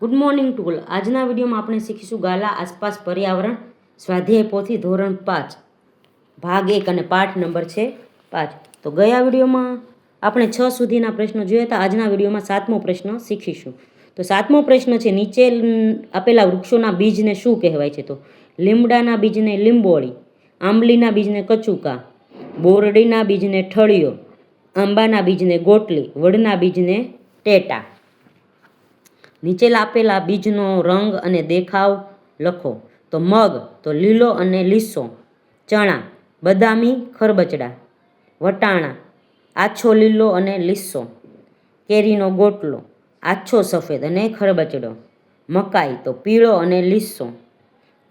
Good morning tool. આજના વિડીયોમાં આપણે શીખીશું ગાલા આસપાસ પર્યાવરણ સ્વાધ્યાય પોથી ધોરણ 5 ભાગ 1 અને પાઠ નંબર છે 5. તો ગયા વિડીયોમાં આપણે 6 સુધીના પ્રશ્નો જોયા હતા. આજના વિડીયોમાં 7મો પ્રશ્ન શીખીશું. તો 7મો પ્રશ્ન છે, નીચે આપેલા વૃક્ષોના બીજને શું કહેવાય છે? તો લીમડાના બીજને લીંબોળી, આંબલીના બીજને કચુકા, બોરડીના બીજને ઠળિયો, આંબાના બીજને ગોટલી, વડના બીજને ટેટા. નીચે આપેલા બીજનો રંગ અને દેખાવ લખો. તો મગ તો લીલો અને લીસો, ચણા બદામી ખરબચડા, વટાણા આછો લીલો અને લીસો, કેરીનો ગોટલો આછો સફેદ અને ખરબચડો, મકાઈ તો પીળો અને લીસો,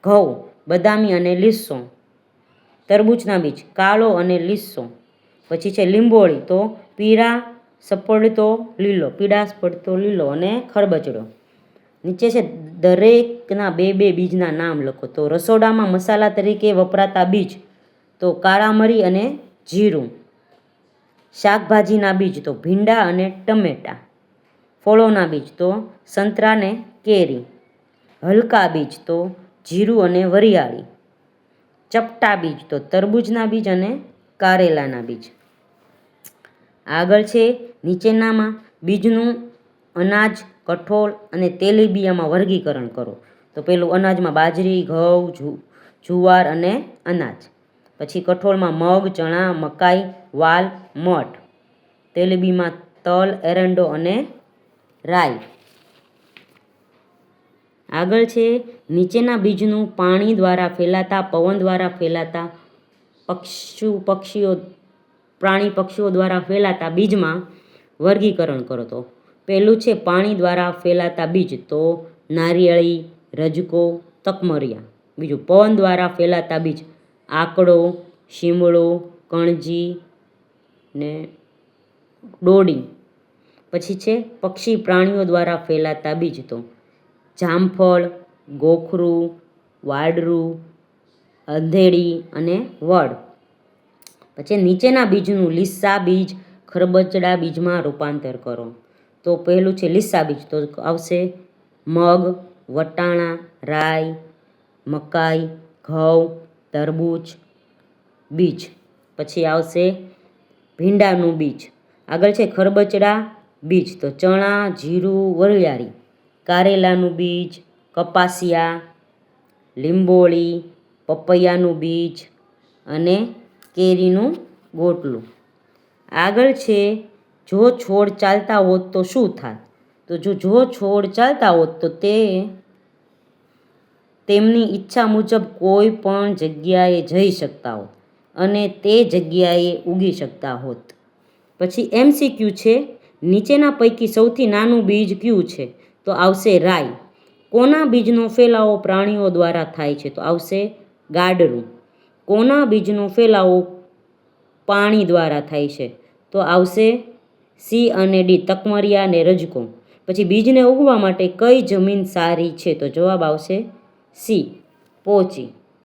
ઘઉં બદામી અને લીસો, તરબૂચના બીજ કાળો અને લીસો. પછી છે લીંબોળી તો પીળા સપડતો લીલો, પીળાશ પડતો લીલો અને ખરબચડો. નીચે છે દરેકના બે બીજના નામ લખો. તો રસોડામાં મસાલા તરીકે વપરાતા બીજ તો કાળા મરી અને જીરું, શાકભાજીના બીજ તો ભીંડા અને ટમેટા, ફળોના બીજ તો સંતરા ને કેરી, હલકા બીજ તો જીરું અને વરિયાળી, ચપટા બીજ તો તરબૂચના બીજ અને કારેલાના બીજ. આગળ છે નીચેનામાં બીજનું અનાજ, કઠોળ અને તેલીબિયામાં વર્ગીકરણ કરો. તો પેલું અનાજમાં બાજરી, ઘઉં, જુવાર અને અનાજ. પછી કઠોળમાં મગ, ચણા, મકાઈ, વાલ, મઠ. તેલીબીમાં તલ, એરંડો અને રાઈ. આગળ છે નીચેના બીજનું પાણી દ્વારા ફેલાતા, પવન દ્વારા ફેલાતા, પ્રાણી પક્ષીઓ દ્વારા ફેલાતા બીજમાં વર્ગીકરણ કરો. તો પહેલું છે પાણી દ્વારા ફેલાતા બીજ તો નારિયેળી, રજકો, તકમરિયા. બીજું પવન દ્વારા ફેલાતા બીજ આકડો, શીમળો, કણજી ને ડોડી. પછી છે પક્ષી પ્રાણીઓ દ્વારા ફેલાતા બીજ તો જામફળ, ગોખરું, વાડરું, અંધેડી અને વડ. પછી નીચેના બીજનું લીસા બીજ ખરબચડા બીજમાં રૂપાંતર કરો. તો પહેલું છે લીસા બીજ તો આવશે મગ, વટાણા, રાઈ, મકાઈ, ઘઉં, તરબૂચ બીજ. પછી આવશે ભીંડાનું બીજ. આગળ છે ખરબચડા બીજ તો ચણા, જીરું, વરિયાળી, કારેલાનું બીજ, કપાસિયા, લીંબોળી, પપૈયાનું બીજ અને કેરીનું ગોટલું. આગળ છે જો છોડ ચાલતા હોત તો શું થાત? તો જો છોડ ચાલતા હોત તો તેમની ઈચ્છા મુજબ કોઈ પણ જગ્યાએ જઈ શકતા હોત અને તે જગ્યાએ ઉગી શકતા હોત. પછી MCQ છે, નીચેના પૈકી સૌથી નાનું બીજ કયું છે? તો આવશે રાઈ. કોના બીજનો ફેલાવો પ્રાણીઓ દ્વારા થાય છે? તો આવશે ગાડરું. કોના બીજનો ફેલાવો પાણી દ્વારા થાય છે? તો આવશે C અને D, તકમરિયા અને રજકો. પછી બીજને ઉગવા માટે કઈ જમીન સારી છે? તો જવાબ આવશે C, પોચી.